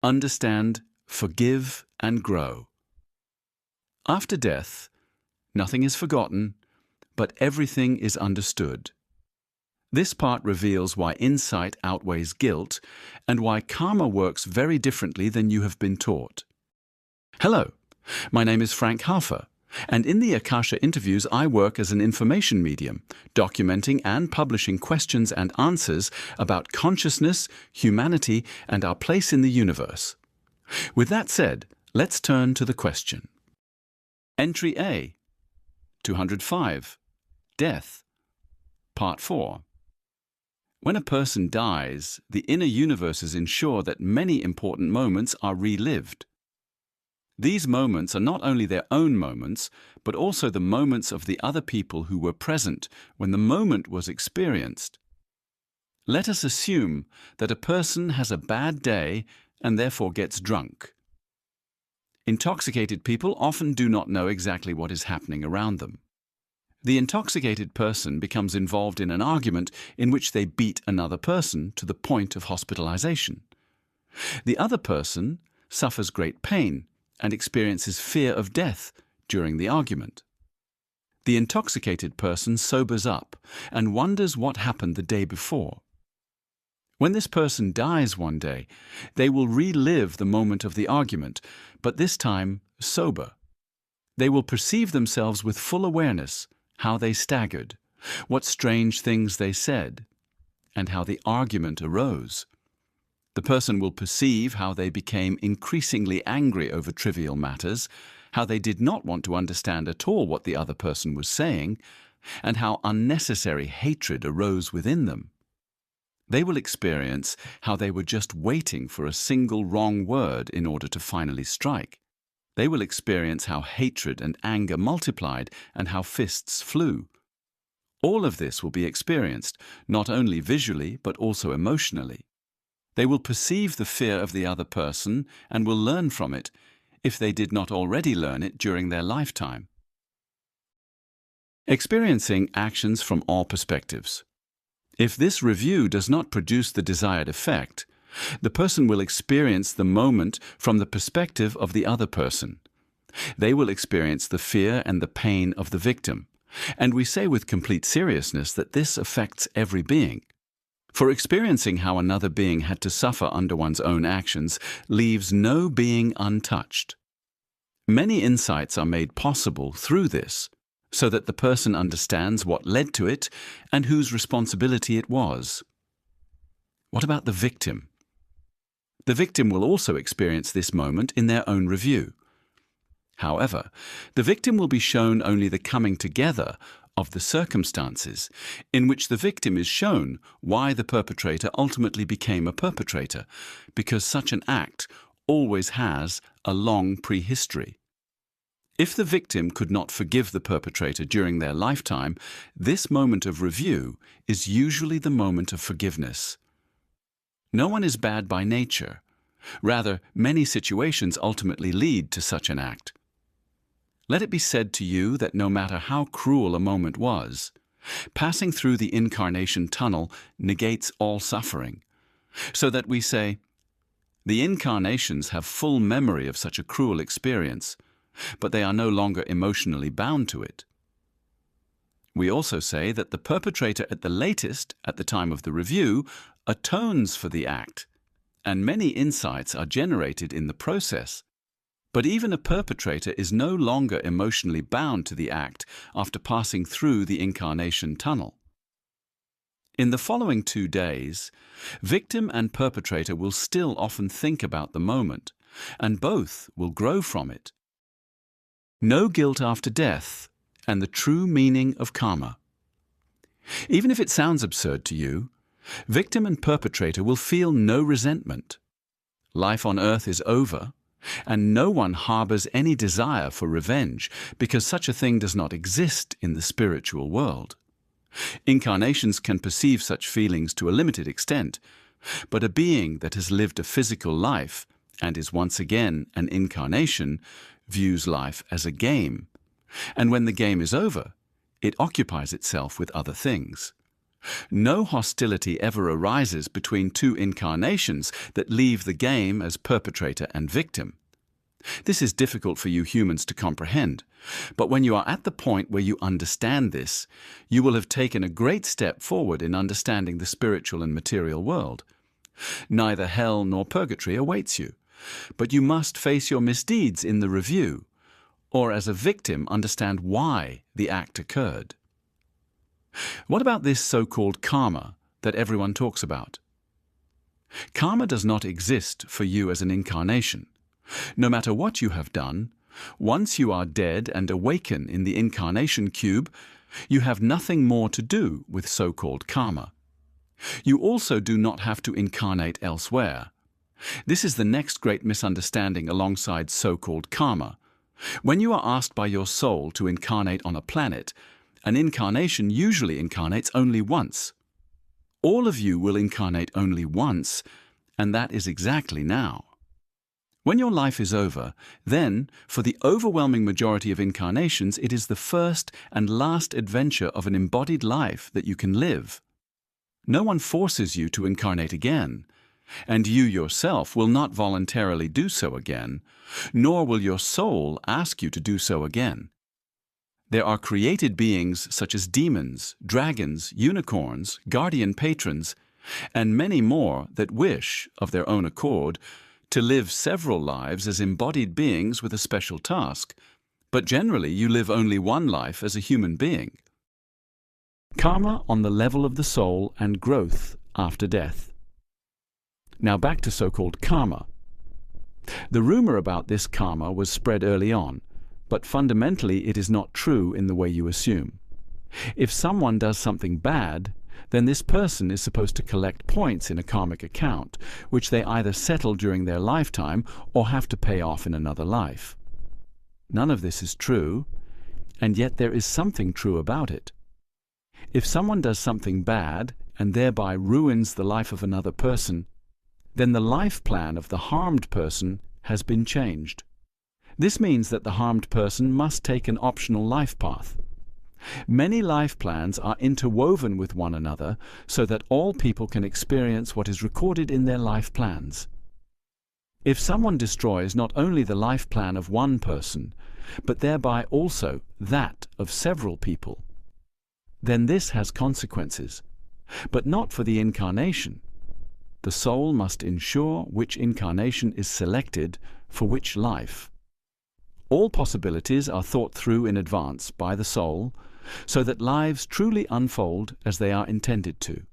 Understand, forgive, and grow. After death, nothing is forgotten, but everything is understood. This part reveals why insight outweighs guilt and why karma works very differently than you have been taught. Hello, my name is Frank Halfer, and in the Akasha interviews I work as an information medium, documenting and publishing questions and answers about consciousness, humanity, and our place in the universe. With that said, let's turn to the question. Entry A, 205, Death, Part 4. When a person dies, the inner universes ensure that many important moments are relived. These moments are not only their own moments, but also the moments of the other people who were present when the moment was experienced. Let us assume that a person has a bad day and therefore gets drunk. Intoxicated people often do not know exactly what is happening around them. The intoxicated person becomes involved in an argument in which they beat another person to the point of hospitalization. The other person suffers great pain and experiences fear of death during the argument. The intoxicated person sobers up and wonders what happened the day before. When this person dies one day, they will relive the moment of the argument, but this time sober. They will perceive themselves with full awareness, how they staggered, what strange things they said, and how the argument arose. The person will perceive how they became increasingly angry over trivial matters, how they did not want to understand at all what the other person was saying, and how unnecessary hatred arose within them. They will experience how they were just waiting for a single wrong word in order to finally strike. They will experience how hatred and anger multiplied and how fists flew. All of this will be experienced, not only visually but also emotionally. They will perceive the fear of the other person and will learn from it, if they did not already learn it during their lifetime. Experiencing actions from all perspectives. If this review does not produce the desired effect, the person will experience the moment from the perspective of the other person. They will experience the fear and the pain of the victim, and we say with complete seriousness that this affects every being. For experiencing how another being had to suffer under one's own actions leaves no being untouched. Many insights are made possible through this, so that the person understands what led to it and whose responsibility it was. What about the victim? The victim will also experience this moment in their own review. However, the victim will be shown only the coming together of the circumstances in which the victim is shown why the perpetrator ultimately became a perpetrator, because such an act always has a long prehistory. If the victim could not forgive the perpetrator during their lifetime, this moment of review is usually the moment of forgiveness. No one is bad by nature. Rather, many situations ultimately lead to such an act. Let it be said to you that no matter how cruel a moment was, passing through the incarnation tunnel negates all suffering, so that we say, the incarnations have full memory of such a cruel experience, but they are no longer emotionally bound to it. We also say that the perpetrator at the latest, at the time of the review, atones for the act, and many insights are generated in the process. But even a perpetrator is no longer emotionally bound to the act after passing through the incarnation tunnel. In the following 2 days, victim and perpetrator will still often think about the moment, and both will grow from it. No guilt after death, and the true meaning of karma. Even if it sounds absurd to you, victim and perpetrator will feel no resentment. Life on earth is over, and no one harbors any desire for revenge because such a thing does not exist in the spiritual world. Incarnations can perceive such feelings to a limited extent, but a being that has lived a physical life and is once again an incarnation views life as a game, and when the game is over, it occupies itself with other things. No hostility ever arises between two incarnations that leave the game as perpetrator and victim. This is difficult for you humans to comprehend, but when you are at the point where you understand this, you will have taken a great step forward in understanding the spiritual and material world. Neither hell nor purgatory awaits you, but you must face your misdeeds in the review, or as a victim understand why the act occurred. What about this so-called karma that everyone talks about? Karma does not exist for you as an incarnation. No matter what you have done, once you are dead and awaken in the incarnation cube, you have nothing more to do with so-called karma. You also do not have to incarnate elsewhere. This is the next great misunderstanding alongside so-called karma. When you are asked by your soul to incarnate on a planet, an incarnation usually incarnates only once. All of you will incarnate only once, and that is exactly now. When your life is over, then, for the overwhelming majority of incarnations, it is the first and last adventure of an embodied life that you can live. No one forces you to incarnate again, and you yourself will not voluntarily do so again, nor will your soul ask you to do so again. There are created beings such as demons, dragons, unicorns, guardian patrons, and many more that wish, of their own accord, to live several lives as embodied beings with a special task, but generally you live only one life as a human being. Karma on the level of the soul and growth after death. Now back to so-called karma. The rumor about this karma was spread early on, but fundamentally it is not true in the way you assume. If someone does something bad, then this person is supposed to collect points in a karmic account, which they either settle during their lifetime or have to pay off in another life. None of this is true, and yet there is something true about it. If someone does something bad and thereby ruins the life of another person, then the life plan of the harmed person has been changed. This means that the harmed person must take an optional life path. Many life plans are interwoven with one another so that all people can experience what is recorded in their life plans. If someone destroys not only the life plan of one person, but thereby also that of several people, then this has consequences, but not for the incarnation. The soul must ensure which incarnation is selected for which life. All possibilities are thought through in advance by the soul, so that lives truly unfold as they are intended to.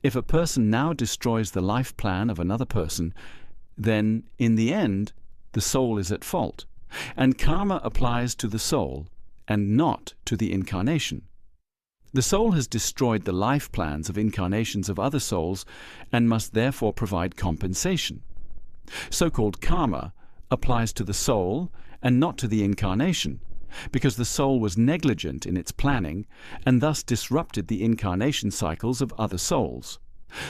If a person now destroys the life plan of another person, then, in the end, the soul is at fault, and karma applies to the soul and not to the incarnation. The soul has destroyed the life plans of incarnations of other souls and must therefore provide compensation. So-called karma applies to the soul and not to the incarnation, because the soul was negligent in its planning and thus disrupted the incarnation cycles of other souls.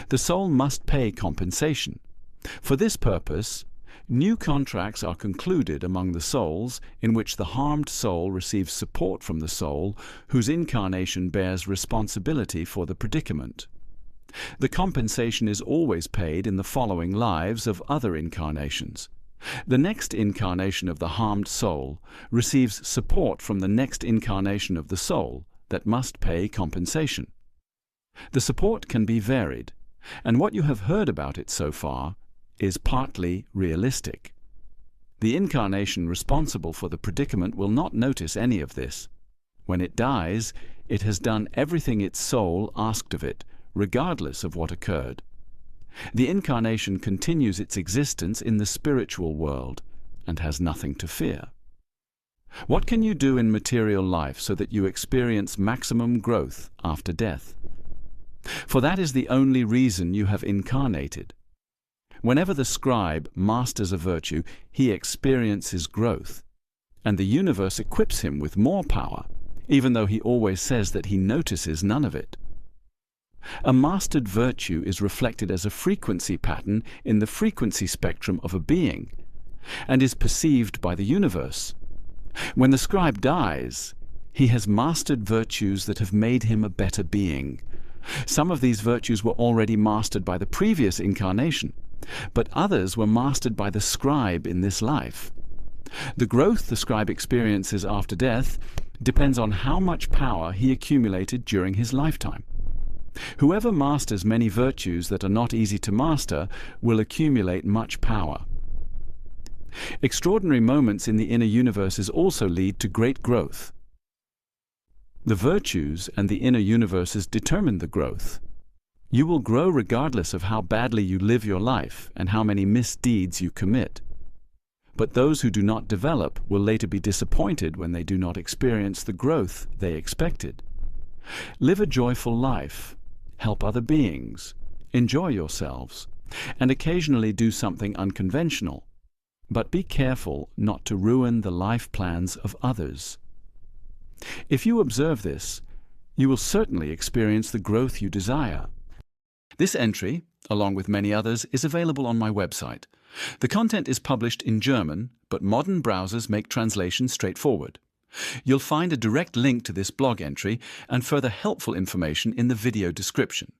The soul must pay compensation. For this purpose, new contracts are concluded among the souls in which the harmed soul receives support from the soul whose incarnation bears responsibility for the predicament. The compensation is always paid in the following lives of other incarnations. The next incarnation of the harmed soul receives support from the next incarnation of the soul that must pay compensation. The support can be varied, and what you have heard about it so far is partly realistic. The incarnation responsible for the predicament will not notice any of this. When it dies, it has done everything its soul asked of it, regardless of what occurred. The incarnation continues its existence in the spiritual world and has nothing to fear. What can you do in material life so that you experience maximum growth after death? For that is the only reason you have incarnated. Whenever the scribe masters a virtue, he experiences growth, and the universe equips him with more power, even though he always says that he notices none of it. A mastered virtue is reflected as a frequency pattern in the frequency spectrum of a being, and is perceived by the universe. When the scribe dies, he has mastered virtues that have made him a better being, Some of these virtues were already mastered by the previous incarnation, but others were mastered by the scribe in this life. The growth the scribe experiences after death depends on how much power he accumulated during his lifetime. Whoever masters many virtues that are not easy to master will accumulate much power. Extraordinary moments in the inner universes also lead to great growth. The virtues and the inner universes determine the growth. You will grow regardless of how badly you live your life and how many misdeeds you commit. But those who do not develop will later be disappointed when they do not experience the growth they expected. Live a joyful life, help other beings, enjoy yourselves, and occasionally do something unconventional. But be careful not to ruin the life plans of others. If you observe this, you will certainly experience the growth you desire. This entry, along with many others, is available on my website. The content is published in German, but modern browsers make translation straightforward. You'll find a direct link to this blog entry and further helpful information in the video description.